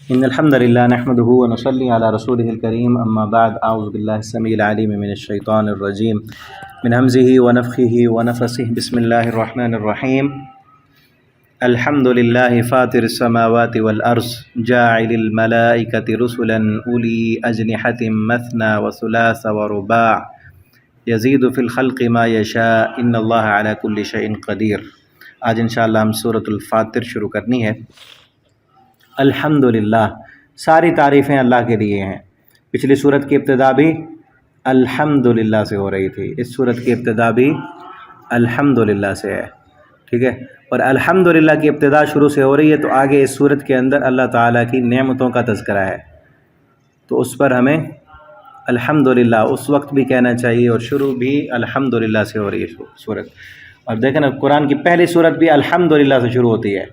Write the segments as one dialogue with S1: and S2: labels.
S1: إن الحمد لله نحمده ونصلي على رسوله الكريم أما بعد أعوذ بالله السميع العليم من الشيطان الرجيم من همزه ونفخه ونفسه بسم الله الرحمن الرحيم الحمد لله فاطر السماوات والأرض جاعل الملائكة رسلا أولي أجنحة مثنى وثلاث ورباع يزيد في الخلق ما يشاء إن الله على كل شيء قدير۔ آج انشاءاللہ ہم سورۃ الفاتر شروع کرنی ہے۔ الحمدللہ، ساری تعریفیں اللہ کے لیے ہیں۔ پچھلی صورت کی ابتدا بھی الحمدللہ سے ہو رہی تھی، اس صورت کی ابتدا بھی الحمدللہ سے ہے، ٹھیک ہے، اور الحمدللہ کی ابتدا شروع سے ہو رہی ہے تو آگے اس صورت کے اندر اللہ تعالیٰ کی نعمتوں کا تذکرہ ہے، تو اس پر ہمیں الحمدللہ اس وقت بھی کہنا چاہیے، اور شروع بھی الحمدللہ سے ہو رہی ہے صورت۔ اور دیکھیں نا، قرآن کی پہلی صورت بھی الحمدللہ سے شروع ہوتی ہے،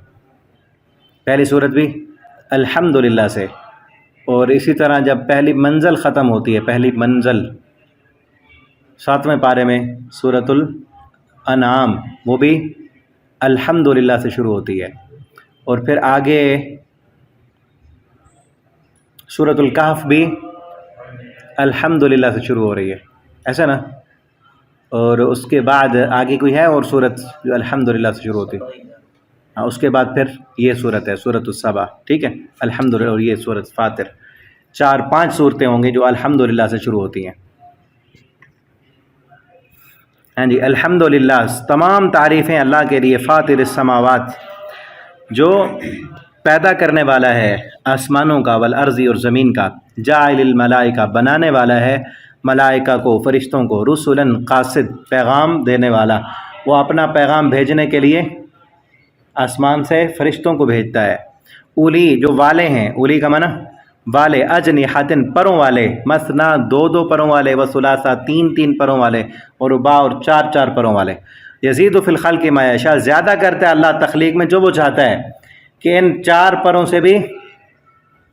S1: پہلی صورت بھی الحمدللہ سے، اور اسی طرح جب پہلی منزل ختم ہوتی ہے، پہلی منزل 7ویں پارے میں سورۃ الانعام، وہ بھی الحمدللہ سے شروع ہوتی ہے، اور پھر آگے سورۃ الکہف بھی الحمدللہ سے شروع ہو رہی ہے، ایسا نا، اور اس کے بعد آگے کوئی ہے اور صورت جو الحمدللہ سے شروع ہوتی ہے؟ اس کے بعد پھر یہ صورت ہے سورۃ السبا، ٹھیک ہے، الحمدللہ، اور یہ سورۃ فاتر، 4-5 صورتیں ہوں گی جو الحمدللہ سے شروع ہوتی ہیں۔ ہاں جی، الحمدللہ، تمام تعریفیں اللہ کے لیے، فاطر السماوات، جو پیدا کرنے والا ہے آسمانوں کا، والارض، اور زمین کا، جاعل الملائکہ، بنانے والا ہے ملائکہ کو، فرشتوں کو، رسلاً، قاصد، پیغام دینے والا، وہ اپنا پیغام بھیجنے کے لیے آسمان سے فرشتوں کو بھیجتا ہے، اولی، جو والے ہیں، اولی کا معنی والے، اجنحۃ، پروں والے، مثنا، 2 پروں والے، وثلاثا، 3 پروں والے، اور رباع، اور 4 پروں والے، یزید فی الخلق ما یشاء، زیادہ کرتا ہے اللہ تخلیق میں جو وہ چاہتا ہے، کہ ان 4 پروں سے بھی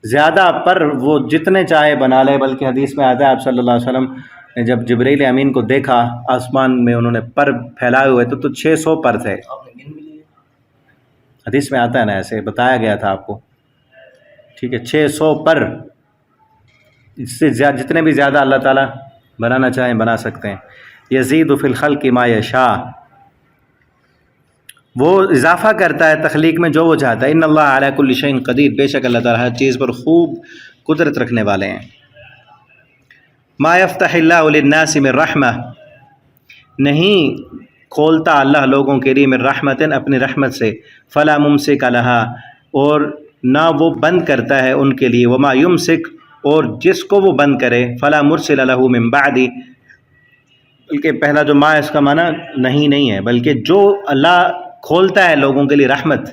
S1: زیادہ پر وہ جتنے چاہے بنا لے، بلکہ حدیث میں آتا ہے آپ صلی اللہ علیہ وسلم نے جب جبرائیل امین کو دیکھا آسمان میں، انہوں نے پر پھیلائے ہوئے تو 600 پر تھے، حدیث میں آتا ہے نا، ایسے بتایا گیا تھا آپ کو، ٹھیک ہے، 600 پر، اس سے جتنے بھی زیادہ اللہ تعالیٰ بنانا چاہیں بنا سکتے ہیں۔ یزید فی الخلق ما یشاء، وہ اضافہ کرتا ہے تخلیق میں جو وہ چاہتا ہے، ان اللہ علی کل شیء قدیر، بے شک اللہ تعالیٰ ہر چیز پر خوب قدرت رکھنے والے ہیں۔ ما یفتح اللہ للناس من رحمہ، نہیں کھولتا اللہ لوگوں کے لیے من رحمت، اپنی رحمت سے، فلا ممسک لہا، اور نہ وہ بند کرتا ہے ان کے لیے، وما یمسک، اور جس کو وہ بند کرے، فلا مرسل لہ من بعدی، بلکہ پہلا جو ما اس کا معنی نہیں ہے، بلکہ جو اللہ کھولتا ہے لوگوں کے لیے رحمت،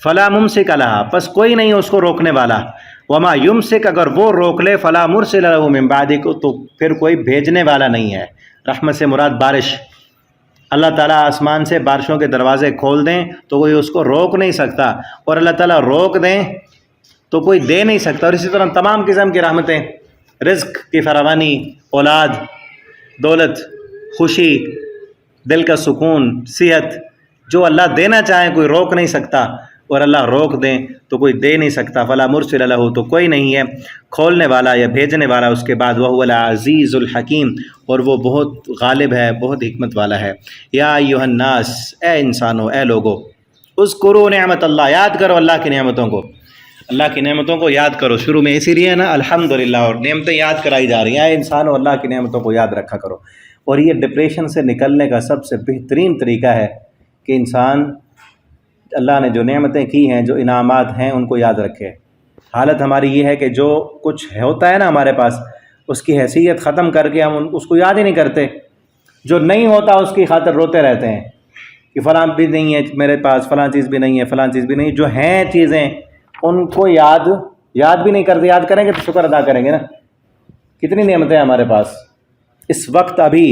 S1: فلا ممسک لہا، پس کوئی نہیں اس کو روکنے والا، وما یمسک، اگر وہ روک لے، فلا مرسل لہ من بعدی، تو پھر کوئی بھیجنے والا نہیں ہے۔ رحمت سے مراد بارش، اللہ تعالیٰ آسمان سے بارشوں کے دروازے کھول دیں تو کوئی اس کو روک نہیں سکتا، اور اللہ تعالیٰ روک دیں تو کوئی دے نہیں سکتا، اور اسی طرح تمام قسم کی رحمتیں، رزق کی فراوانی، اولاد، دولت، خوشی، دل کا سکون، صحت، جو اللہ دینا چاہے کوئی روک نہیں سکتا، اور اللہ روک دیں تو کوئی دے نہیں سکتا، فلا مرسل لہ، تو کوئی نہیں ہے کھولنے والا یا بھیجنے والا اس کے بعد، وہو العزیز الحکیم، اور وہ بہت غالب ہے، بہت حکمت والا ہے۔ یا ایھا الناس، اے انسانوں، اے لوگو، اذکروا نعمت اللہ، یاد کرو اللہ کی نعمتوں کو، اللہ کی نعمتوں کو یاد کرو، شروع میں اسی لیے نا الحمدللہ، اور نعمتیں یاد کرائی جا رہی ہیں، اے انسانوں اللہ کی نعمتوں کو یاد رکھا کرو۔ اور یہ ڈپریشن سے نکلنے کا سب سے بہترین طریقہ ہے کہ انسان اللہ نے جو نعمتیں کی ہیں، جو انعامات ہیں، ان کو یاد رکھے۔ حالت ہماری یہ ہے کہ جو کچھ ہوتا ہے نا ہمارے پاس، اس کی حیثیت ختم کر کے ہم اس کو یاد ہی نہیں کرتے، جو نہیں ہوتا اس کی خاطر روتے رہتے ہیں کہ فلاں بھی نہیں ہے میرے پاس، فلاں چیز بھی نہیں ہے، فلاں چیز بھی نہیں، جو ہیں چیزیں ان کو یاد بھی نہیں کرتے، یاد کریں گے تو شکر ادا کریں گے نا، کتنی نعمتیں ہیں ہمارے پاس۔ اس وقت ابھی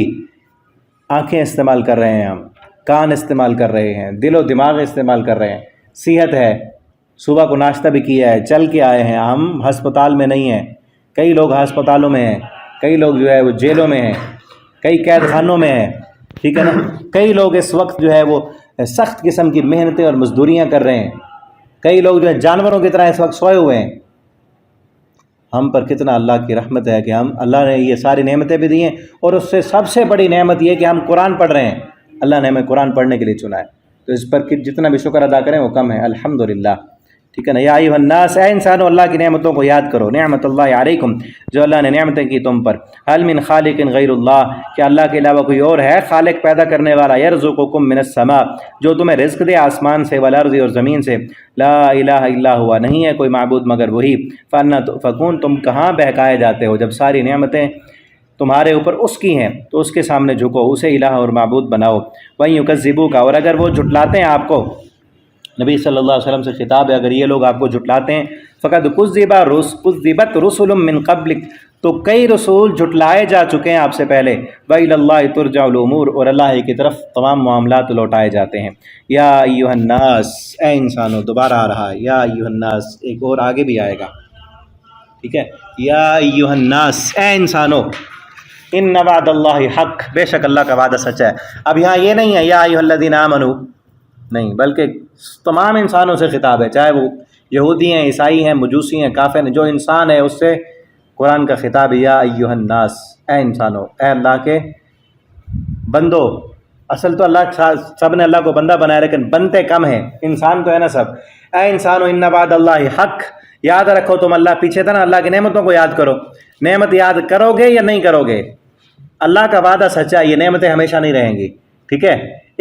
S1: آنکھیں استعمال کر رہے ہیں ہم، کان استعمال کر رہے ہیں، دل و دماغ استعمال کر رہے ہیں، صحت ہے، صبح کو ناشتہ بھی کیا ہے، چل کے آئے ہیں، ہم ہسپتال میں نہیں ہیں، کئی لوگ ہسپتالوں میں ہیں، کئی لوگ جو ہے وہ جیلوں میں ہیں، کئی قید خانوں میں ہیں، ٹھیک ہے نا، کئی لوگ اس وقت جو ہے وہ سخت قسم کی محنتیں اور مزدوریاں کر رہے ہیں، کئی لوگ جو ہیں جانوروں کی طرح اس وقت سوئے ہوئے ہیں. ہم پر کتنا اللہ کی رحمت ہے کہ اللہ نے یہ ساری نعمتیں بھی دی ہیں، اور اس سے سب سے بڑی نعمت یہ کہ ہم قرآن پڑھ رہے ہیں. اللہ نے ہمیں قرآن پڑھنے کے لیے چنا ہے، تو اس پر جتنا بھی شکر ادا کریں وہ کم ہے. الحمدللہ. ٹھیک ہے نا. یا ایھا الناس، اے انسانوں اللہ کی نعمتوں کو یاد کرو. نعمت اللہ علیکم، جو اللہ نے نعمتیں کی تم پر. هل من خالق غیر اللہ، کہ اللہ کے علاوہ کوئی اور ہے خالق پیدا کرنے والا. یرزقکم من السماء، جو تمہیں رزق دے آسمان سے، والارض اور زمین سے. لا الہ الا ہوا، نہیں ہے کوئی معبود مگر وہی. فانا تؤفکون، تم کہاں بہکائے جاتے ہو جب ساری نعمتیں تمہارے اوپر اس کی ہیں تو اس کے سامنے جھکو، اسے الہ اور معبود بناؤ. وَإِن يُكَذِّبُوكَ، اور اگر وہ جھٹلاتے ہیں آپ کو، نبی صلی اللہ علیہ وسلم سے خطاب ہے، اگر یہ لوگ آپ کو جھٹلاتے ہیں، فقد کذبت رسل من قبلک، تو کئی رسول جھٹلائے جا چکے ہیں آپ سے پہلے. وَإِلَى اللَّهِ تُرْجَعُ الْأُمُورُ، اور اللہ ہی کی طرف تمام معاملات لوٹائے جاتے ہیں. یا ایھا الناس، اے انسانوں، دوبارہ آ رہا ہے یا ایھا الناس، ایک اور آگے بھی آئے گا. ٹھیک ہے. یا ایھا الناس، اے انسانوں، ان وعد اللہ حق، بے شک اللہ کا وعدہ سچ ہے. اب یہاں یہ نہیں ہے یا ایھا الذین آمنوا، نہیں، بلکہ تمام انسانوں سے خطاب ہے، چاہے وہ یہودی ہیں، عیسائی ہیں، مجوسی ہیں، کافر ہیں، جو انسان ہے اس سے قرآن کا خطاب. یا ایھا الناس، اے انسانوں، اے اللہ کے بندو. اصل تو اللہ سب نے اللہ کو بندہ بنایا، لیکن بنتے کم ہیں، انسان تو ہے نا سب. اے انسانوں، ان وعد اللہ حق، یاد رکھو تم اللہ، پیچھے تھا نا، اللہ کی نعمتوں کو یاد کرو. نعمت یاد کرو گے یا نہیں کرو گے؟ اللہ کا وعدہ سچا ہے، یہ نعمتیں ہمیشہ نہیں رہیں گی. ٹھیک ہے،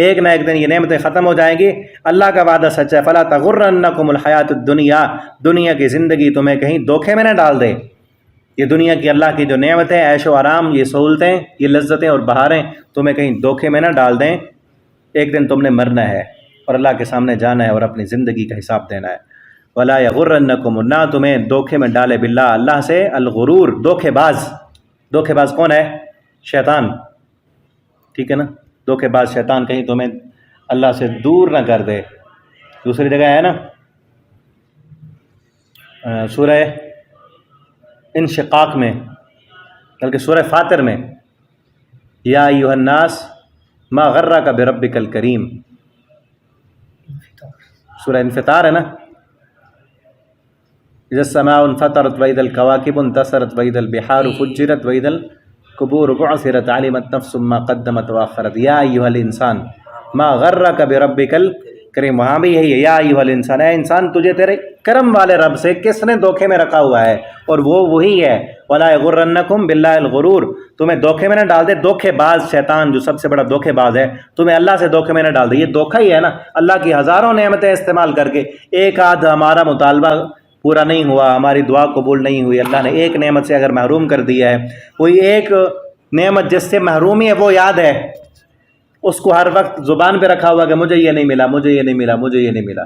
S1: ایک نہ ایک دن یہ نعمتیں ختم ہو جائیں گی. اللہ کا وعدہ سچا ہے. فلا تغرنکم الحیات الدنیا، دنیا کی زندگی تمہیں کہیں دھوکے میں نہ ڈال دے. یہ دنیا کی اللہ کی جو نعمتیں، عیش و آرام، یہ سہولتیں، یہ لذتیں اور بہاریں تمہیں کہیں دھوکے میں نہ ڈال دیں. ایک دن تم نے مرنا ہے اور اللہ کے سامنے جانا ہے اور اپنی زندگی کا حساب دینا ہے. ولا یغرنکم، نہ تمہیں دھوکے میں ڈالے، باللہ، اللہ سے، الغرور، دھوکے باز. دھوکے باز کون ہے؟ شیطان. ٹھیک ہے نا. دھوکے باز شیطان کہیں تمہیں اللہ سے دور نہ کر دے. دوسری جگہ ہے نا سورہ انشقاق میں، بلکہ سورہ فاطر میں، یا ایھا الناس ما غرک بربک الکریم. سورہ انفطار ہے نا. اذا السماء انفطرت واذا الكواكب انتثرت واذا البحار فجرت واذا القبور بعثرت علمت نفس ما قدمت واخرت. یا ایھا الانسان ما غرک بربک الکریم. وہاں بھی یہی ہے، یا ایھا الانسان، اے انسان، تجھے تیرے کرم والے رب سے کس نے دھوکے میں رکھا ہوا ہے، اور وہ وہی ہے. ولا یغرنکم باللہ الغرور، تمہیں دھوکے میں نہ ڈال دے دھوکے باز شیطان، جو سب سے بڑا دھوکے باز ہے، تمہیں اللہ سے دھوکے میں نہ ڈال دے. یہ دھوکہ ہی ہے نا، اللہ کی ہزاروں نعمتیں استعمال کر کے ایک آدھ ہمارا مطالبہ پورا نہیں ہوا، ہماری دعا قبول نہیں ہوئی، اللہ نے ایک نعمت سے اگر محروم کر دیا ہے، کوئی ایک نعمت جس سے محرومی ہے وہ یاد ہے، اس کو ہر وقت زبان پہ رکھا ہوا کہ مجھے یہ نہیں ملا، مجھے یہ نہیں ملا، مجھے یہ نہیں ملا.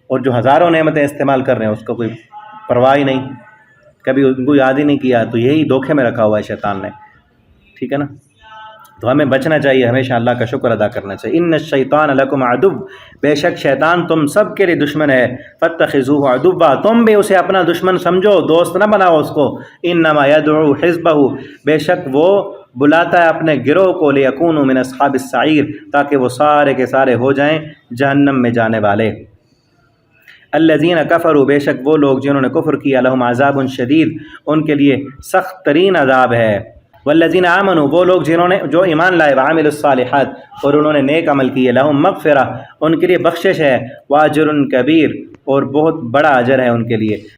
S1: اور جو ہزاروں نعمتیں استعمال کر رہے ہیں اس کو کوئی پرواہ ہی نہیں، کبھی ان کو یاد ہی نہیں کیا، تو یہی دھوکے میں رکھا ہوا ہے شیطان نے. ٹھیک ہے نا. تو ہمیں بچنا چاہیے، ہمیشہ اللہ کا شکر ادا کرنا چاہیے. ان الشیطان لکم عدو، بے شک شیطان تم سب کے لیے دشمن ہے. فاتخذوہ عدوا، تم بھی اسے اپنا دشمن سمجھو، دوست نہ بناؤ اس کو. انما یدعو حزبہ، بے شک وہ بلاتا ہے اپنے گروہ کو، لیکونوا من اصحاب السعیر، تاکہ وہ سارے کے سارے ہو جائیں جہنم میں جانے والے. الذین کفروا، بے شک وہ لوگ جنہوں نے کفر کیا، لہم عذاب شدید، ان کے لیے سخت ترین عذاب ہے. والذین آمنوا، وہ لوگ جو ایمان لائے، وعملوا الصالحات، اور انہوں نے نیک عمل کیے، لہم مغفرہ، ان کے لیے بخشش ہے، واجر کبیر، اور بہت بڑا اجر ہے ان کے لیے.